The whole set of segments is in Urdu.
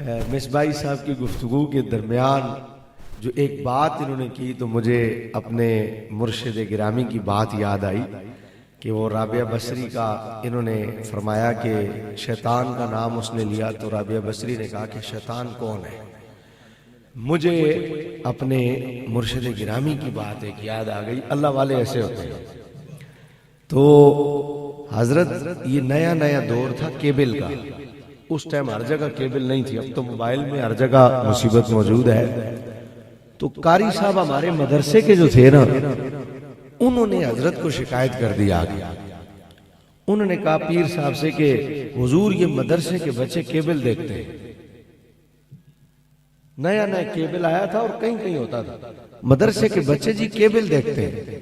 مصباحی صاحب کی گفتگو کے درمیان جو ایک بات انہوں نے کی تو مجھے اپنے مرشد گرامی کی بات یاد آئی کہ وہ رابعہ بصری کا انہوں نے فرمایا کہ شیطان کا نام اس نے لیا تو رابعہ بصری نے کہا کہ شیطان کون ہے. مجھے اپنے مرشد گرامی کی بات ایک یاد آ گئی. اللہ والے ایسے ہوتے ہیں. تو حضرت یہ نیا نیا دور تھا کیبل کا. اس ٹائم ہر جگہ کیبل نہیں تھی. اب تو موبائل میں ہر جگہ مصیبت موجود ہے. تو قاری صاحب ہمارے مدرسے کے جو تھے نا انہوں نے حضرت کو شکایت کر دیا. انہوں نے کہا پیر صاحب سے کہ حضور یہ مدرسے کے بچے کیبل دیکھتے ہیں. نیا نیا کیبل آیا تھا اور کہیں کہیں ہوتا تھا. مدرسے کے بچے جی کیبل دیکھتے ہیں.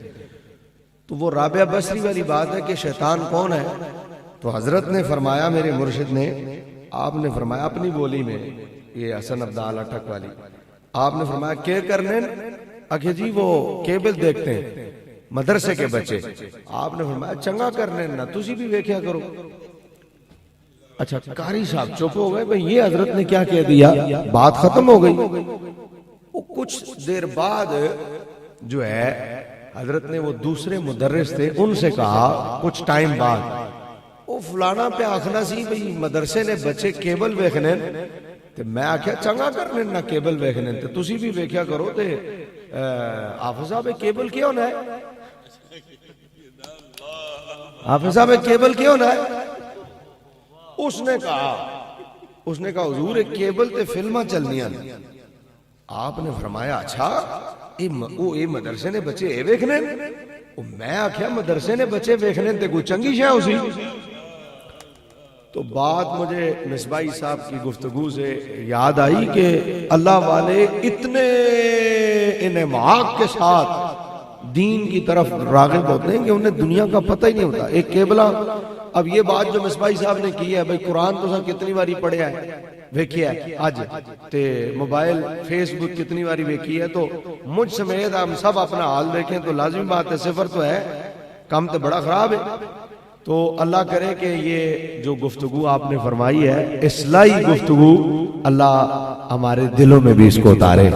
تو وہ رابعہ بصری والی بات ہے کہ شیطان کون ہے. تو حضرت نے فرمایا, میرے مرشد نے, آپ نے فرمایا اپنی بولی میں, یہ حسن عبدال اٹک والی, آپ نے فرمایا کیا کرنے اکھے جی وہ کیبل دیکھتے ہیں مدرسے کے بچے. آپ نے فرمایا چنگا کرنے نہ تسی بھی ویکھیا کرو. اچھا قاری صاحب چپ ہو گئے, بھئی یہ حضرت نے کیا کہہ دیا, بات ختم ہو گئی. کچھ دیر بعد جو ہے حضرت نے وہ دوسرے مدرس تھے ان سے کہا کچھ ٹائم بعد, وہ فلانا پہ آخنا سی بھئی مدرسے نے بچے کیبل ویکھنے تے میں آکھیا چنگا کرنے نہ کیبل ویکھنے تے تسی بھی ویکھیا کرو. تے حافظ صاحب کیبل کیوں نہ ہے, حافظ صاحب کیبل کیوں نہ ہے. اس نے کہا حضور ایک کیبل تے فلمہ چلنیاں. آپ نے فرمایا اچھا اے مدرسے نے بچے اے ویکھنے. میں آکھیا مدرسے نے بچے ویکھنے تے کوئی چنگی شے اسی. تو بات مجھے مصباحی صاحب کی گفتگو سے یاد آئی کہ اللہ والے اتنے انعماق کے ساتھ دین کی طرف راغب ہوتے ہیں کہ انہیں دنیا کا پتہ ہی نہیں ہوتا. ایک کیبلہ, اب یہ بات جو مصباحی صاحب نے کی ہے, بھئی قرآن تو سا کتنی باری پڑھیا ہے ویکھیا ہے آج, تے موبائل فیس بک کتنی باری ویکھی ہے. تو مجھ سمیت ہم سب اپنا حال دیکھیں تو لازمی بات ہے صفر تو ہے, کم تو بڑا خراب ہے. تو اللہ کرے کہ یہ جو گفتگو آپ نے فرمائی ہے اصلاحی گفتگو, اللہ ہمارے دلوں میں بھی اس کو اتارے.